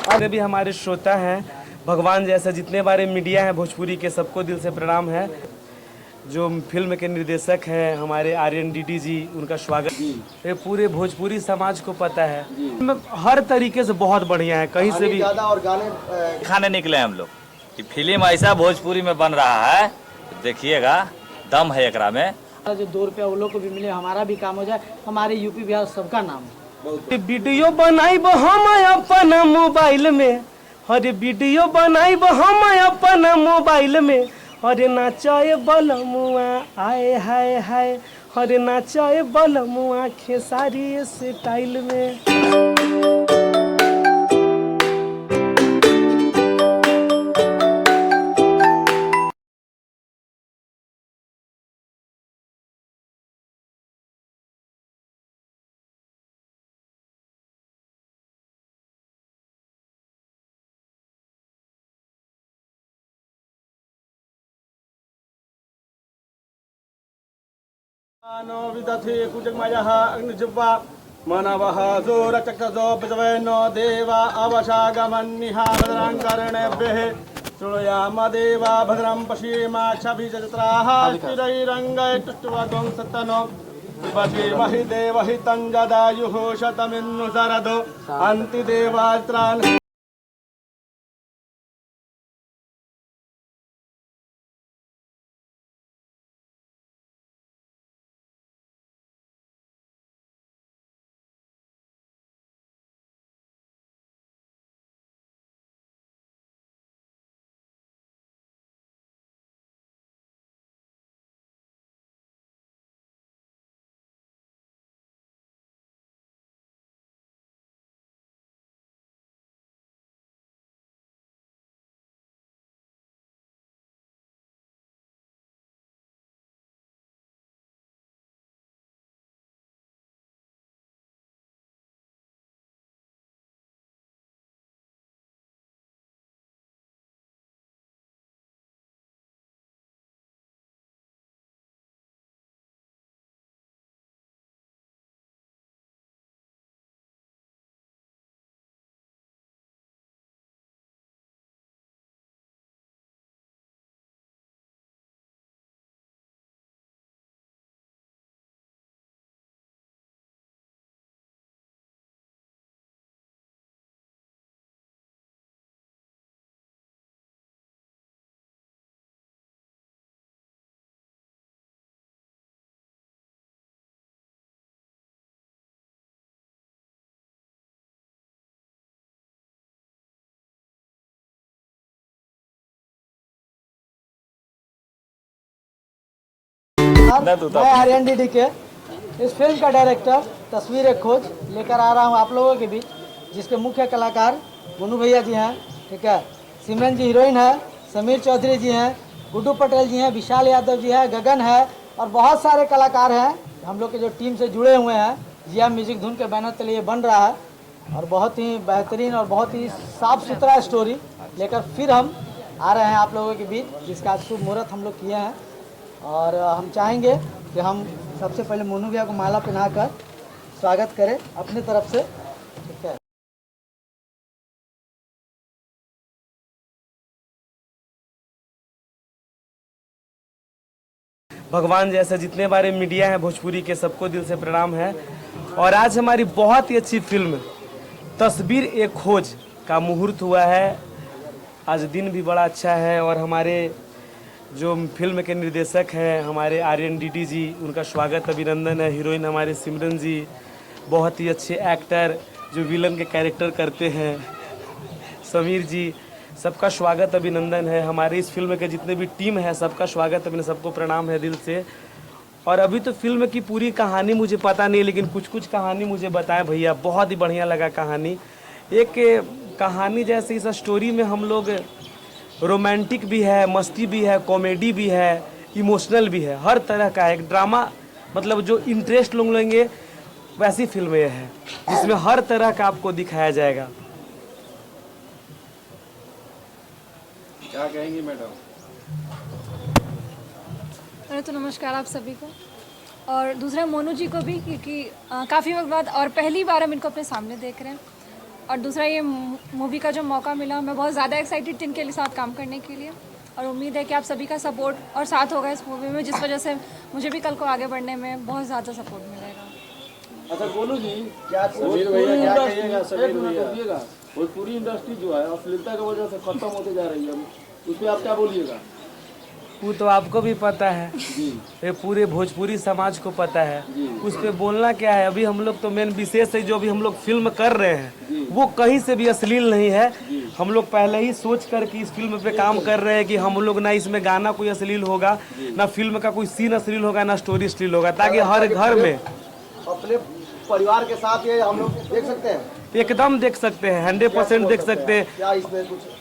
और भी हमारे श्रोता हैं, भगवान जैसा जितने बारे मीडिया है भोजपुरी के, सबको दिल से प्रणाम है। जो फिल्म के निर्देशक हैं हमारे आर्यन डीडी जी, उनका स्वागत। ये पूरे भोजपुरी समाज को पता है, हर तरीके से बहुत बढ़िया है, कहीं से भी ज्यादा और गाने खाने निकले हम लोग कि फिल्म ऐसा भोजपुरी में बन रहा है, देखिएगा दम है एकरा में। जो 2 रुपया वो लोग को भी मिले, हमारा भी काम हो जाए, हमारे यूपी बिहार सबका नाम है। वीडियो बनाइब हम अपन मोबाइल में, अरे वीडियो बनाइब हम अपन मोबाइल में, अरे नाचाए बलमुआ आए हाय हाय, अरे नाचाए बलमुआ खेसारी स्टाइल में। नो विदधे कुजगमयः अग्निजिह्वा मनवः जोरचक्षुषो विजवैनो देवा अवशागमन्निहा भद्रां कर्णेभ्यः शृणुयाम देवा भद्रं पश्येमाक्षभिजत्राः स्थिरैरङ्गैस्तुष्ट्वा सत्तनो पश्येमहि देवहि तञ्जदायुः शतमिन्नु शरदो अन्तिदेवास्त्रान्। मैं आर्यन डीडी के इस फिल्म का डायरेक्टर तस्वीर एक खोज लेकर आ रहा हूँ आप लोगों के बीच, जिसके मुख्य कलाकार मुन्नू भैया जी हैं, ठीक है, सिमरन जी हीरोइन है, समीर चौधरी जी हैं, गुड्डू पटेल जी हैं, विशाल यादव जी हैं, गगन है और बहुत सारे कलाकार हैं हम लोग के जो टीम से जुड़े हुए हैं। जिया म्यूजिक धुन के बैनर तले ये बन रहा है और बहुत ही बेहतरीन और बहुत ही साफ सुथरा स्टोरी लेकर फिर हम आ रहे हैं आप लोगों के बीच, जिसका आज शुभ मुहूर्त हम लोग किए हैं। और हम चाहेंगे कि हम सबसे पहले मुन्नू भैया को माला पहनाकर स्वागत करें अपनी तरफ से, ठीक है। भगवान जैसा जितने बारे मीडिया है भोजपुरी के, सबको दिल से प्रणाम है। और आज हमारी बहुत ही अच्छी फिल्म तस्वीर एक खोज का मुहूर्त हुआ है। आज दिन भी बड़ा अच्छा है और हमारे जो फिल्म के निर्देशक हैं हमारे आर्यन डीडी जी, उनका स्वागत अभिनंदन है। हीरोइन हमारे सिमरन जी, बहुत ही अच्छे एक्टर जो विलन के कैरेक्टर करते हैं, समीर जी, सबका स्वागत अभिनंदन है। हमारे इस फिल्म के जितने भी टीम है सबका स्वागत अभिनंदन, सबको प्रणाम है दिल से। और अभी तो फिल्म की पूरी कहानी मुझे पता नहीं, लेकिन कुछ कुछ कहानी मुझे बताएं भैया, बहुत ही बढ़िया लगा कहानी। एक कहानी जैसे इस स्टोरी में हम लोग रोमांटिक भी है, मस्ती भी है, कॉमेडी भी है, इमोशनल भी है, हर तरह का एक ड्रामा, मतलब जो इंटरेस्ट लोग लेंगे वैसी फिल्म ये है जिसमें हर तरह का आपको दिखाया जाएगा। क्या कहेंगी मैडम? पहले तो नमस्कार आप सभी को, और दूसरा मोनू जी को भी, क्योंकि काफ़ी वक्त बाद और पहली बार हम इनको अपने सामने देख रहे हैं। और दूसरा ये मूवी का जो मौका मिला, मैं बहुत ज़्यादा एक्साइटेड थी इनके साथ काम करने के लिए और उम्मीद है कि आप सभी का सपोर्ट और साथ होगा इस मूवी में, जिस वजह से मुझे भी कल को आगे बढ़ने में बहुत ज़्यादा सपोर्ट मिलेगा। अच्छा गोलू जी, क्या समीर भैया क्या कहिएगा? समीर भैया, भोजपुरी इंडस्ट्री जो है अश्लीलता की वजह से खत्म होते जा रही है, उस पर आप क्या बोलिएगा? वो तो आपको भी पता है, ये पूरे भोजपुरी समाज को पता है, उस पे बोलना क्या है। अभी हम लोग तो मेन विशेष है, जो अभी हम लोग फिल्म कर रहे हैं वो कहीं से भी अश्लील नहीं है। हम लोग पहले ही सोच कर कि इस फिल्म पे काम कर रहे हैं कि हम लोग ना इसमें गाना कोई अश्लील होगा, ना फिल्म का कोई सीन अश्लील होगा, ना स्टोरी अश्लील होगा, ताकि हर घर में अपने परिवार के साथ ये हम लोग देख सकते हैं। एकदम देख सकते हैं, 100% देख सकते हैं। क्या इसमें कुछ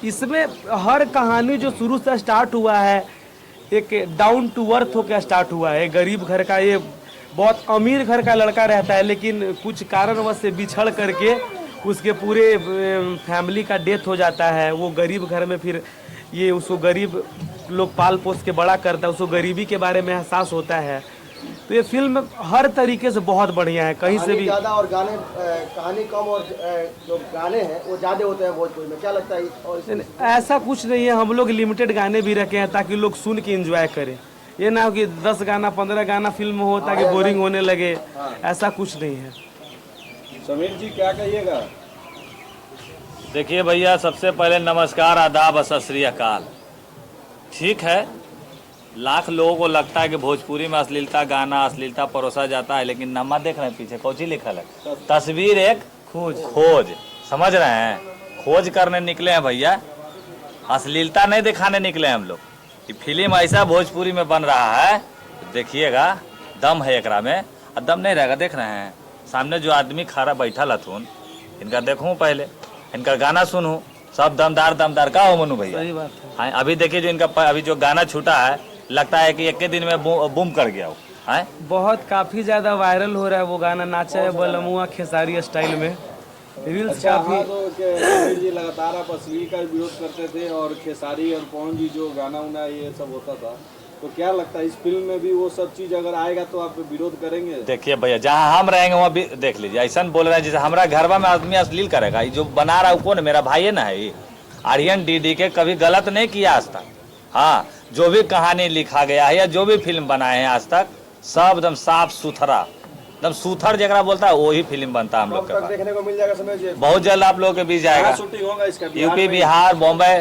इसमें हर कहानी जो शुरू से स्टार्ट हुआ है एक डाउन टू अर्थ होकर स्टार्ट हुआ है। गरीब घर का, ये बहुत अमीर घर का लड़का रहता है, लेकिन कुछ कारणवश से बिछड़ करके उसके पूरे फैमिली का डेथ हो जाता है। वो गरीब घर में फिर ये उसको गरीब लोग पाल पोस के बड़ा करता है, उसको गरीबी के बारे में एहसास होता है। तो ये फिल्म हर तरीके से बहुत बढ़िया है, कहीं से भी ज़्यादा और गाने कहानी कम और जो गाने हैं वो ज़्यादा होते हैं भोजपुरी में, क्या लगता है? और ऐसा कुछ नहीं है, हम लोग लिमिटेड गाने भी रखे हैं ताकि लोग सुन के एंजॉय करें। ये ना हो कि 10 गाना 15 गाना फिल्म हो ताकि बोरिंग होने लगे, ऐसा कुछ नहीं है। समीर जी क्या कहिएगा? देखिए भैया, सबसे पहले नमस्कार, आदाब और सत श्री अकाल। ठीक है, लाख लोगों को लगता है कि भोजपुरी में अश्लीलता गाना अश्लीलता परोसा जाता है, लेकिन नंबर देख रहे हैं पीछे कौची लिखल है? तस्वीर एक खोज। समझ रहे हैं? खोज करने निकले हैं भैया, अश्लीलता नहीं दिखाने निकले हैं हम लोग। ये फिल्म ऐसा भोजपुरी में बन रहा है, देखिएगा, दम है एकरा में। और दम नहीं रहेगा, देख रहे हैं सामने जो आदमी खड़ा बैठा हथुन, इनका देखूँ पहले, इनका गाना सुनूँ, सब दमदार दमदार का हो मनु भैया। सही बात है। हाँ, अभी देखिए जो इनका अभी जो गाना छूटा है, लगता है कि एक के दिन में बूम कर गया वो है। बहुत काफी ज्यादा वायरल हो रहा है वो गाना, नाचा है बलमुआ खेसारी स्टाइल में, रील्स काफी। तो समीर जी लगातार आप अश्लील का विरोध करते थे और खेसारी और पवन जी जो गाना उना ये सब होता था, तो क्या लगता है इस फिल्म में भी वो सब चीज अगर आएगा तो आप विरोध करेंगे? देखिए भैया, जहाँ हम रहेंगे वहाँ भी देख लीजिए, ऐसा बोल रहे हैं जैसे हमारा घरवा में आदमी अश्लील करेगा। ये जो बना रहा है कौन? मेरा भाई है ना, है ये आर्यन डीडी के, कभी गलत नहीं किया आज तक। हाँ, जो भी कहानी लिखा गया है या जो भी फिल्म बनाए हैं आज तक, सब एकदम साफ सुथरा, एकदम सुथर जगह बोलता है वही फिल्म बनता है हम लोग के पास। देखने को मिल जाएगा समय जी? बहुत जल्द आप लोगों के बीच जाएगा। शूटिंग होगा इसका? यूपी, बिहार, बॉम्बे।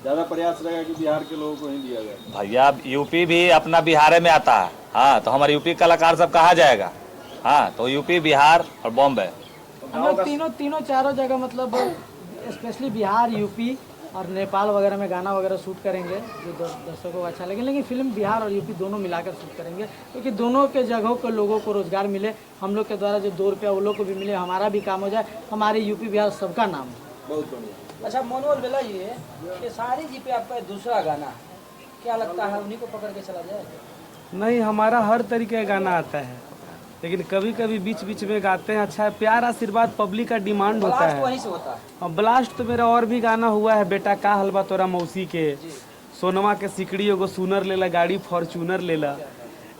ज्यादा प्रयास रहेगा कि बिहार के लोगों को ही दिया जाए? भैया यूपी भी अपना बिहार में आता है। हाँ, तो हमारे यूपी कलाकार सब कहाँ जाएगा? हाँ, तो यूपी, बिहार और बॉम्बे, हम लोग तीनों चारों जगह, मतलब स्पेशली बिहार, यूपी और नेपाल वगैरह में गाना वगैरह शूट करेंगे जो दर्शकों को अच्छा लगे। लेकिन फिल्म बिहार और यूपी दोनों मिलाकर शूट करेंगे, क्योंकि दोनों के जगहों के लोगों को रोजगार मिले, हम लोग के द्वारा जो 2 रुपया वो लोग को भी मिले, हमारा भी काम हो जाए, हमारे यूपी बिहार सबका नाम हो। बहुत बढ़िया। अच्छा मनोहर बेला ये खेसारी जी पे आपका दूसरा गाना है, क्या लगता है उन्हीं को पकड़ के चला जाए? नहीं, हमारा हर तरीके का गाना आता है, लेकिन कभी कभी बीच बीच में गाते हैं। अच्छा है, प्यार आशीर्वाद पब्लिक का डिमांड होता ब्लास्ट है। वहीं से होता है। और ब्लास्ट तो मेरा और भी गाना हुआ है, बेटा का हलवा तोरा मौसी के, सोनवा के सिकड़ी एगो सुनर लेला, गाड़ी फॉर्चूनर लेला।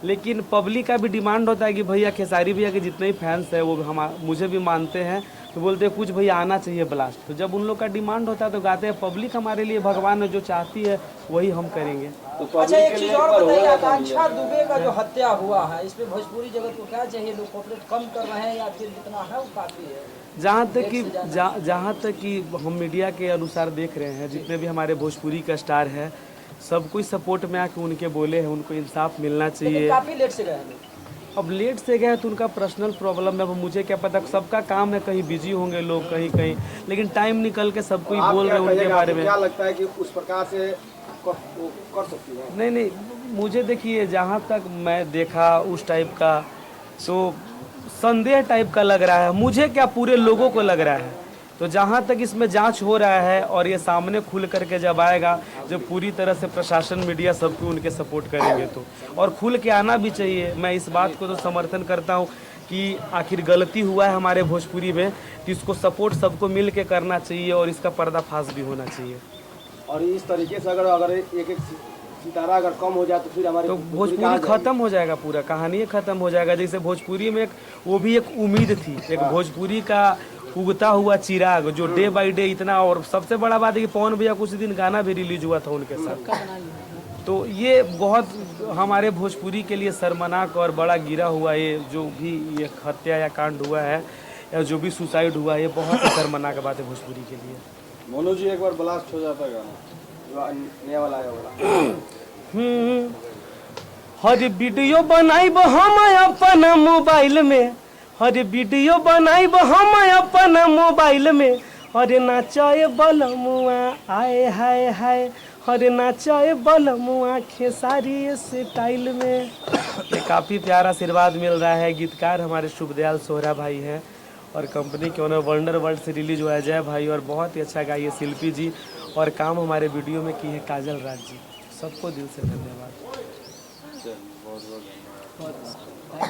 लेकिन पब्लिक का भी डिमांड होता है कि भैया खेसारी भैया के जितने ही फैंस हैं वो मुझे भी मानते हैं, तो बोलते हैं कुछ भैया आना चाहिए ब्लास्ट। तो जब उन लोग का डिमांड होता है तो गाते हैं। पब्लिक हमारे लिए भगवान है, जो चाहती है वही हम करेंगे। तो अच्छा एक चीज और बताइए, आकांक्षा दुबे का जो हत्या हुआ है, इस पे भोजपुरी जगत को क्या चाहिए? लोग कॉपरेट कम कर रहे हैं या फिर जितना है वो काफी है? जहाँ तक कि हम मीडिया के अनुसार देख रहे हैं, जितने भी हमारे भोजपुरी का स्टार है, सब कोई सपोर्ट में आके उनके बोले हैं, उनको इंसाफ मिलना चाहिए। काफी लेट से गए हैं। अब लेट से गए तो उनका पर्सनल प्रॉब्लम है, अब मुझे क्या पता, सबका काम है, कहीं बिजी होंगे लोग, कहीं, लेकिन टाइम निकल के सब कोई बोल रहे हैं उनके बारे में। क्या लगता है कि उस प्रकार से कर सकती है? नहीं, मुझे देखिए, जहाँ तक मैं देखा उस टाइप का, तो संदेह टाइप का लग रहा है मुझे, क्या पूरे लोगों को लग रहा है। तो जहाँ तक इसमें जांच हो रहा है और ये सामने खुल करके जब आएगा, जब पूरी तरह से प्रशासन मीडिया सबको उनके सपोर्ट करेंगे तो, और खुल के आना भी चाहिए। मैं इस बात को तो समर्थन करता हूँ कि आखिर गलती हुआ है हमारे भोजपुरी में, तो इसको सपोर्ट सबको मिल के करना चाहिए और इसका पर्दाफाश भी होना चाहिए। और इस तरीके से अगर एक सितारा अगर कम हो जाए तो फिर हमारी तो भोजपुरी खत्म हो जाएगा, पूरा कहानी खत्म हो जाएगा। जैसे भोजपुरी में वो भी एक उम्मीद थी, एक भोजपुरी का उगता हुआ चिराग जो डे बाय डे इतना। और सबसे बड़ा बात है कि पवन भैया कुछ दिन गाना भी रिलीज हुआ था उनके साथ। तो ये बहुत हमारे भोजपुरी के लिए शर्मनाक और बड़ा गिरा हुआ ये जो भी ये हत्या या कांड हुआ है या जो भी सुसाइड हुआ है, ये बहुत शर्मनाक बात है भोजपुरी के लिए। मोनू जी एक बार ब्लास्ट हो जाता गाना जो नया वाला आया वाला। हर वीडियो बनाइब हम अपना मोबाइल में, हर वीडियो बनाइब हम अपना मोबाइल में। अरे नाचाए बलमुआ आए हाय हाय, अरे नाचाए बलमुआ खेसारी स्टाइल में। ये काफ़ी प्यारा आशीर्वाद मिल रहा है। गीतकार हमारे शुभदयाल सोहरा भाई हैं और कंपनी के ओनर वंडर वर्ल्ड से रिलीज हुआ है जय भाई, और बहुत ही अच्छा गाइए शिल्पी जी, और काम हमारे वीडियो में की है काजल राज जी। सबको दिल से धन्यवाद। बहुत बहुत धन्यवाद।